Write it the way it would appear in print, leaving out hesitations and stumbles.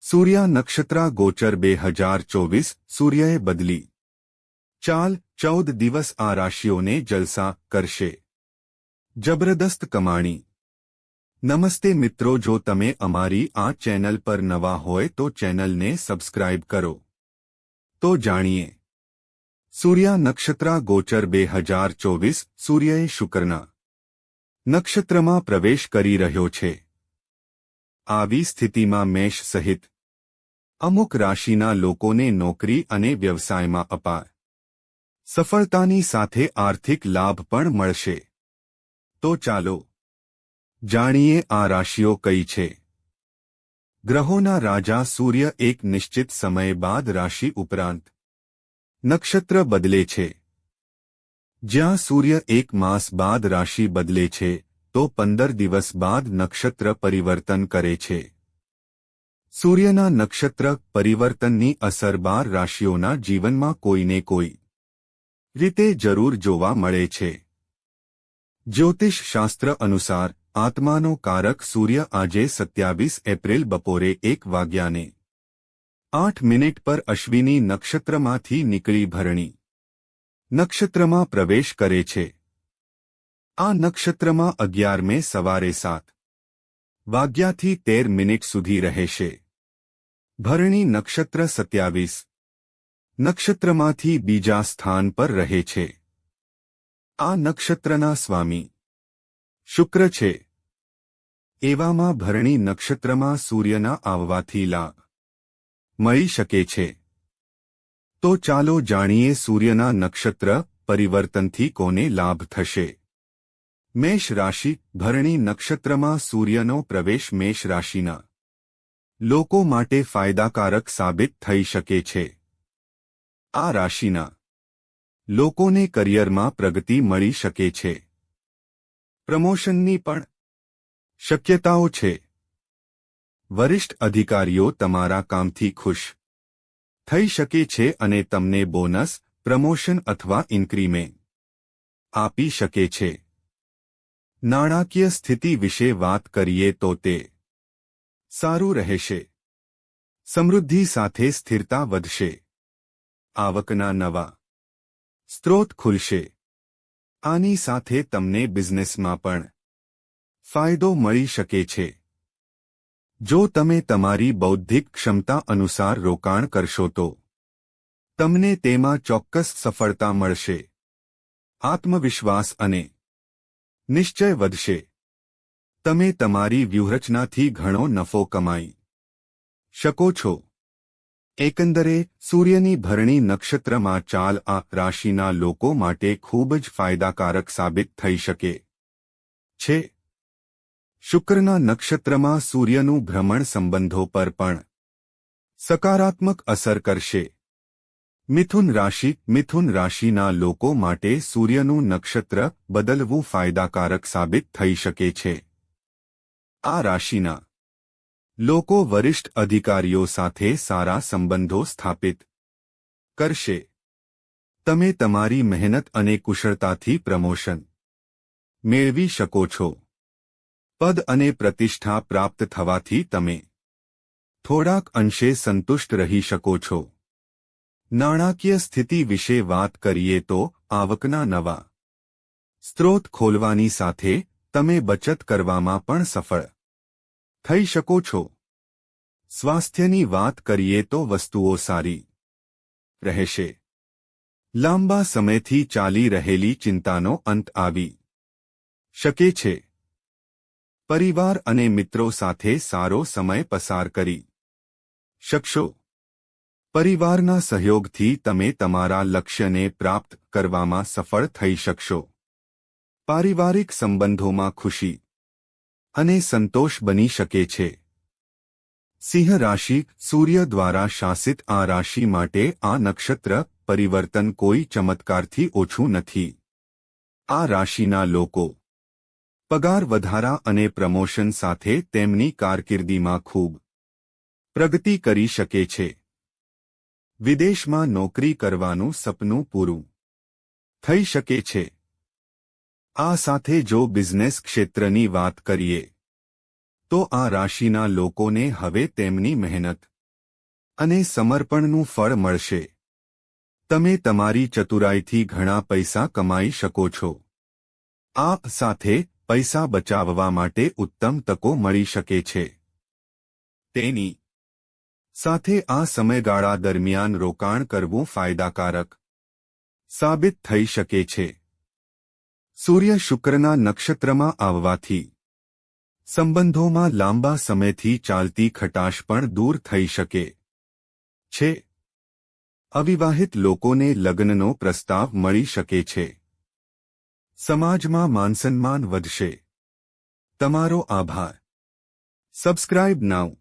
સૂર્યા નક્ષત્રા ગોચર 2024 સૂર્યએ બદલી ચાલ 14 દિવસ આ રાશિઓને જલસા કરશે. જબરદસ્ત કમાણી. નમસ્તે મિત્રો, જો તમે અમારી આ ચેનલ પર નવા હોય તો ચેનલને સબસ્ક્રાઇબ કરો. તો જાણીએ સૂર્યા નક્ષત્રા ગોચર 2024 સૂર્યએ શુક્રના નક્ષત્રમાં પ્રવેશ કરી રહ્યો છે. આવી સ્થિતિમાં મેષ સહિત અમુક રાશિના લોકોને નોકરી અને વ્યવસાયમાં અપાર સફળતાની સાથે આર્થિક લાભ પણ મળશે. તો ચાલો જાણીએ આ રાશિઓ કઈ છે. ગ્રહોના રાજા સૂર્ય એક નિશ્ચિત સમય બાદ રાશિ ઉપરાંત નક્ષત્ર બદલે છે. જ્યાં સૂર્ય એક માસ બાદ રાશિ બદલે છે તો 15 દિવસ બાદ નક્ષત્ર પરિવર્તન કરે છે. સૂર્યના નક્ષત્ર પરિવર્તનની અસર 12 રાશિઓના જીવનમાં કોઈને કોઈ રીતે જરૂર જોવા મળે છે. જ્યોતિષ શાસ્ત્ર અનુસાર આત્માનો કારક સૂર્ય આજે 27 એપ્રિલ બપોરે 1 વાગ્યાને 8 મિનિટ પર અશ્વિની નક્ષત્રમાંથી નીકળી ભરણી નક્ષત્રમાં પ્રવેશ કરે છે. આ નક્ષત્રમાં 11 મે સવારે 7 વાગ્યાથી 13 મિનિટ સુધી રહેશે. ભરણી નક્ષત્ર 27 નક્ષત્રમાંથી બીજા સ્થાન પર રહે છે. આ નક્ષત્રના સ્વામી શુક્ર છે. એવામાં ભરણી નક્ષત્રમાં સૂર્યના આવવાથી લાભ મળી શકે છે. તો ચાલો જાણીએ સૂર્યના નક્ષત્ર પરિવર્તનથી કોને લાભ થશે. મેષ રાશિ. ભરણી નક્ષત્રમાં સૂર્યનો પ્રવેશ મેષ રાશિના લોકો માટે ફાયદાકારક સાબિત થઈ શકે છે. આ રાશિના લોકોને કરિયરમાં પ્રગતિ મળી શકે છે. પ્રમોશનની પણ શક્યતાઓ છે. વરિષ્ઠ અધિકારીઓ તમારા કામથી ખુશ થઈ શકે છે અને તમને બોનસ, પ્રમોશન અથવા ઇન્ક્રીમેન્ટ આપી શકે છે. નાણાકીય સ્થિતિ વિશે વાત કરીએ તો તે સારું રહેશે. સમૃદ્ધિ સાથે સ્થિરતા વધશે. આવકના નવા સ્ત્રોત ખુલશે. આની સાથે તમને બિઝનેસમાં પણ ફાયદો મળી શકે છે. જો તમે તમારી બૌદ્ધિક ક્ષમતા અનુસાર રોકાણ કરશો તો તમને તેમાં ચોક્કસ સફળતા મળશે. આત્મવિશ્વાસ અને નિશ્ચય વધશે. તમે તમારી વ્યૂહરચનાથી ઘણો નફો કમાઈ શકો છો. એકંદરે સૂર્યની ભરણી નક્ષત્રમાં ચાલ આ રાશિના લોકો માટે ખૂબ જ ફાયદાકારક સાબિત થઈ શકે છે. શુક્રના નક્ષત્રમાં સૂર્યનું ભ્રમણ સંબંધો પર પણ સકારાત્મક અસર કરશે. મિથુન રાશિ. મિથુન રાશિના લોકો માટે સૂર્યનું નક્ષત્ર બદલવું ફાયદાકારક સાબિત થઈ શકે છે. આ રાશિના લોકો વરિષ્ઠ અધિકારીઓ સાથે સારા સંબંધો સ્થાપિત કરશે. તમે તમારી મહેનત અને કુશળતાથી પ્રમોશન મેળવી શકો છો. પદ અને પ્રતિષ્ઠા પ્રાપ્ત થવાથી તમે થોડાક અંશે સંતુષ્ટ રહી શકો છો. નાણાકીય સ્થિતિ વિશે વાત કરીએ તો આવકના નવા સ્ત્રોત ખોલવાની સાથે તમે બચત કરવામાં પણ સફળ થઈ શકો છો. સ્વાસ્થ્યની વાત કરીએ તો વસ્તુઓ સારી રહેશે. લાંબા સમયથી ચાલી રહેલી ચિંતાનો અંત આવી શકે છે. પરિવાર અને મિત્રો સાથે સારો સમય પસાર કરી શકશો. પરિવારના સહયોગથી તમે તમારા લક્ષ્યને પ્રાપ્ત કરવામાં સફળ થઈ શકશો. પારિવારિક સંબંધોમાં ખુશી અને સંતોષ બની શકે છે. સિંહ રાશિ. સૂર્ય દ્વારા શાસિત આ રાશિ માટે આ નક્ષત્ર પરિવર્તન કોઈ ચમત્કારથી ઓછું નથી. આ રાશિના લોકો પગાર વધારા અને પ્રમોશન સાથે તેમની કારકિર્દીમાં ખૂબ પ્રગતિ કરી શકે છે. વિદેશમાં નોકરી કરવાનું સપનું પૂરું થઈ શકે છે. આ સાથે જો બિઝનેસ ક્ષેત્રની વાત કરીએ તો આ રાશિના લોકોને હવે તેમની મહેનત અને સમર્પણનું ફળ મળશે. તમે તમારી ચતુરાઈથી ઘણા પૈસા કમાઈ શકો છો. આ સાથે પૈસા બચાવવા માટે ઉત્તમ તકો મળી શકે છે. તેની સાથે આ સમયગાળા દરમિયાન રોકાણ કરવું ફાયદાકારક સાબિત થઈ શકે છે. સૂર્ય શુક્રના નક્ષત્રમાં આવવાથી સંબંધોમાં લાંબા સમયથી ચાલતી ખટાશ પણ દૂર થઈ શકે છે. અવિવાહિત લોકોને લગ્નનો પ્રસ્તાવ મળી શકે છે. સમાજમાં માનસન્માન વધશે. તમારો આભાર. સબસ્ક્રાઇબ નાઉ.